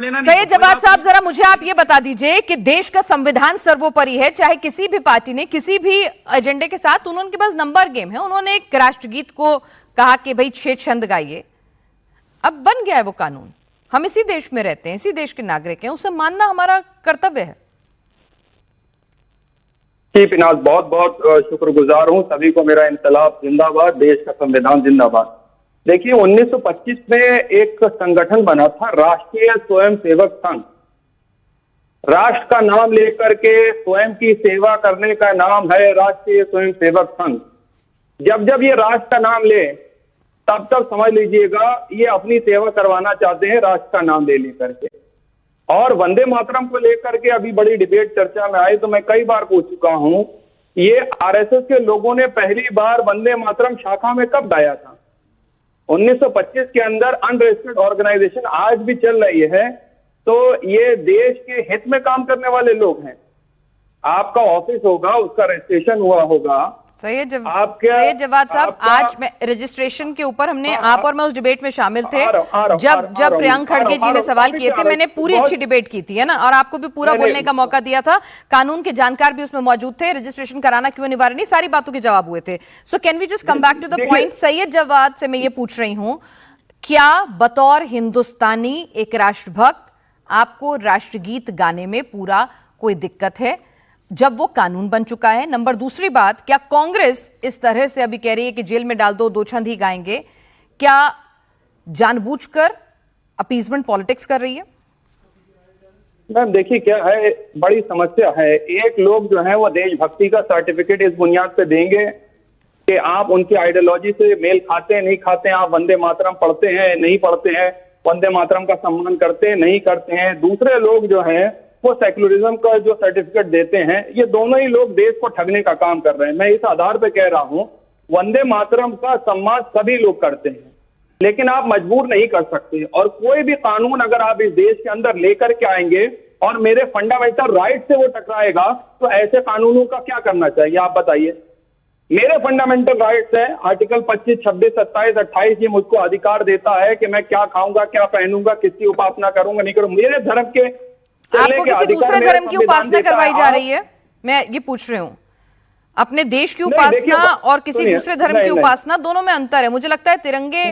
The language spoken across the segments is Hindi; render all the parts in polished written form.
सैयद जवाद साहब, जरा मुझे आप ये बता दीजिए कि देश का संविधान सर्वोपरि है, चाहे किसी भी पार्टी ने किसी भी एजेंडे के साथ, उनके पास नंबर गेम है। उन्होंने एक राष्ट्रगीत को कहा कि भाई 6 छंद गाइए, अब बन गया है वो कानून। हम इसी देश में रहते हैं, इसी देश के नागरिक हैं, उसे मानना हमारा कर्तव्य है। जी पिनाज, बहुत बहुत शुक्रगुजार हूं। सभी को मेरा इंकलाब जिंदाबाद, देश का संविधान जिंदाबाद। देखिए 1925 में एक संगठन बना था, राष्ट्रीय स्वयंसेवक संघ। राष्ट्र का नाम लेकर के स्वयं की सेवा करने का नाम है राष्ट्रीय स्वयंसेवक संघ। जब जब ये राष्ट्र का नाम ले तब तब समझ लीजिएगा ये अपनी सेवा करवाना चाहते हैं राष्ट्र का नाम ले लेकर के। और वंदे मातरम को लेकर के अभी बड़ी डिबेट चर्चा में आई, तो मैं कई बार पूछ चुका हूं, ये आरएसएस के लोगों ने पहली बार वंदे मातरम शाखा में कब गाया था? 1925 के अंदर। अनरजिस्टर्ड ऑर्गेनाइजेशन आज भी चल रही है, तो ये देश के हित में काम करने वाले लोग हैं। आपका ऑफिस होगा, उसका रजिस्ट्रेशन हुआ होगा। सैयद जवाद साहब, आज मैं रजिस्ट्रेशन के ऊपर हमने आप और मैं उस डिबेट में शामिल थे। जब प्रियंक खड़गे जी ने सवाल किए थे, मैंने पूरी अच्छी डिबेट की थी, है ना, और आपको भी पूरा बोलने का मौका दिया था। कानून के जानकार भी उसमें मौजूद थे। रजिस्ट्रेशन कराना क्यों अनिवार्य नहीं, सारी बातों के जवाब हुए थे। So can we just come back to the point. Syed Jawad से मैं ये पूछ रही हूं, क्या बतौर हिंदुस्तानी एक राष्ट्रभक्त आपको राष्ट्रगीत गाने में पूरा कोई दिक्कत है जब वो कानून बन चुका है? नंबर दूसरी बात, क्या कांग्रेस इस तरह से अभी कह रही है कि जेल में डाल दो, 2 छंद ही गाएंगे, क्या जानबूझकर अपीजमेंट पॉलिटिक्स कर रही है? मैम देखिए क्या है, बड़ी समस्या है। एक लोग जो है वो देशभक्ति का सर्टिफिकेट इस बुनियाद पे देंगे कि आप उनकी आइडियोलॉजी से मेल खाते हैं नहीं खाते हैं, आप वंदे मातरम पढ़ते हैं नहीं पढ़ते हैं, वंदे मातरम का सम्मान करते हैं नहीं करते हैं। दूसरे लोग जो हैं वो सेक्युलरिज्म का जो सर्टिफिकेट देते हैं। ये दोनों ही लोग देश को ठगने का काम कर रहे हैं। मैं इस आधार पे कह रहा हूं, वंदे मातरम का सम्मान सभी लोग करते हैं, लेकिन आप मजबूर नहीं कर सकते। और कोई भी कानून अगर आप इस देश के अंदर लेकर के आएंगे और मेरे फंडामेंटल राइट से वो टकराएगा, तो ऐसे कानूनों का क्या करना चाहिए आप बताइए। मेरे फंडामेंटल राइट्स है, आर्टिकल 25, 26, 27, 28, ये मुझको अधिकार देता है कि मैं क्या खाऊंगा, क्या पहनूंगा, किसकी उपासना करूंगा नहीं करूंगा। मेरे धर्म के आपको किसी दूसरे धर्म की उपासना करवाई जा रही है? मैं ये पूछ रही हूँ, अपने देश की उपासना और किसी दूसरे धर्म की उपासना, दोनों में अंतर है। मुझे लगता है तिरंगे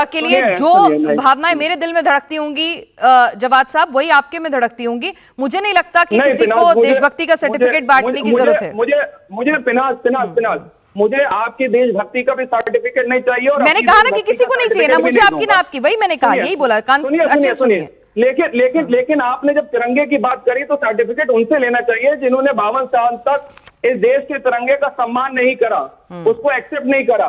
के लिए जो भावनाएं मेरे दिल में धड़कती होंगी जवाद साहब, वही आपके में धड़कती होंगी। मुझे नहीं लगता कि किसी को देशभक्ति का सर्टिफिकेट बांटने की जरूरत है। मुझे पिनाज मुझे आपकी देशभक्ति का भी सर्टिफिकेट नहीं चाहिए। और मैंने कहा ना कि किसी को नहीं चाहिए, ना मुझे आपकी ना आपकी, वही मैंने कहा, यही बोला। अच्छे सुनिए। लेकिन आपने जब तिरंगे की बात करी तो सर्टिफिकेट उनसे लेना चाहिए जिन्होंने 52 साल तक इस देश के तिरंगे का सम्मान नहीं करा, उसको एक्सेप्ट नहीं करा।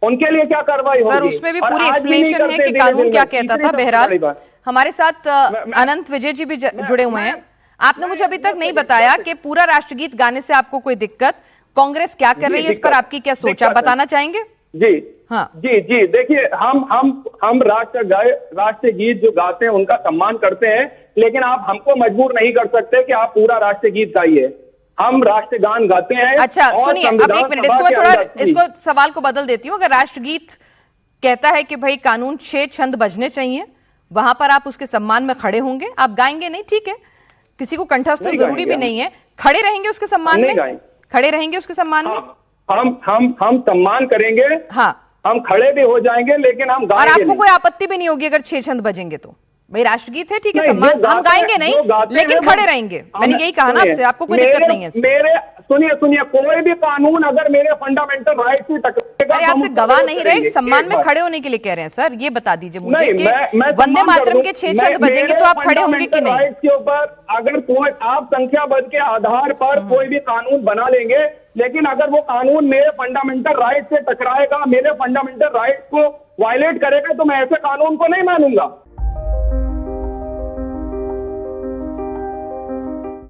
उनके लिए क्या कार्रवाई होगी? सर उसमें भी पूरी एक्सप्लेनेशन है कि कानून क्या कहता था। बहरहाल हमारे साथ अनंत विजय जी भी जुड़े हुए हैं। आपने मुझे अभी तक नहीं बताया कि पूरा राष्ट्रगीत गाने से आपको कोई दिक्कत, कांग्रेस क्या कर रही है, इस पर आपकी क्या सोच, आप बताना चाहेंगे? जी हाँ जी देखिए, हम राष्ट्र गीत जो गाते हैं उनका सम्मान करते हैं, लेकिन आप हमको मजबूर नहीं कर सकते कि आप पूरा राष्ट्र गीत गाइए। हम राष्ट्रगान गाते हैं। अच्छा सुनिए, अब एक मिनट, इसको मैं थोड़ा इसको सवाल को बदल देती हूँ। अगर राष्ट्रगीत कहता है कि भाई कानून 6 छंद बजने चाहिए, वहां पर आप उसके सम्मान में खड़े होंगे, आप गाएंगे नहीं, ठीक है, किसी को कंठस्थ तो जरूरी भी नहीं है, खड़े रहेंगे उसके सम्मान में, खड़े रहेंगे उसके सम्मान में। हम सम्मान करेंगे, हाँ हम खड़े भी हो जाएंगे, लेकिन हम गाएंगे। और आपको कोई आपत्ति भी नहीं होगी अगर 6 छंद बजेंगे तो? भाई राष्ट्रगीत है, ठीक है, सम्मान हम गाएंगे नहीं, लेकिन खड़े रहेंगे। मैंने यही कहा ना आपसे, आपको कोई दिक्कत नहीं है। मेरे सुनिए, कोई भी कानून अगर मेरे फंडामेंटल राइट से टकराएगा, अरे आपसे गवाह नहीं रहे, सम्मान में खड़े होने के लिए कह रहे हैं सर। ये बता दीजिए मुझे कि वंदे मातरम के 6 छंद बजेंगे तो आप खड़े होंगे कि नहीं? के ऊपर अगर कोई आप संख्या बल के आधार पर कोई भी कानून बना लेंगे, लेकिन अगर वो कानून मेरे फंडामेंटल राइट से टकराएगा, मेरे फंडामेंटल राइट को वायलेट करेगा, तो मैं ऐसे कानून को नहीं मानूंगा।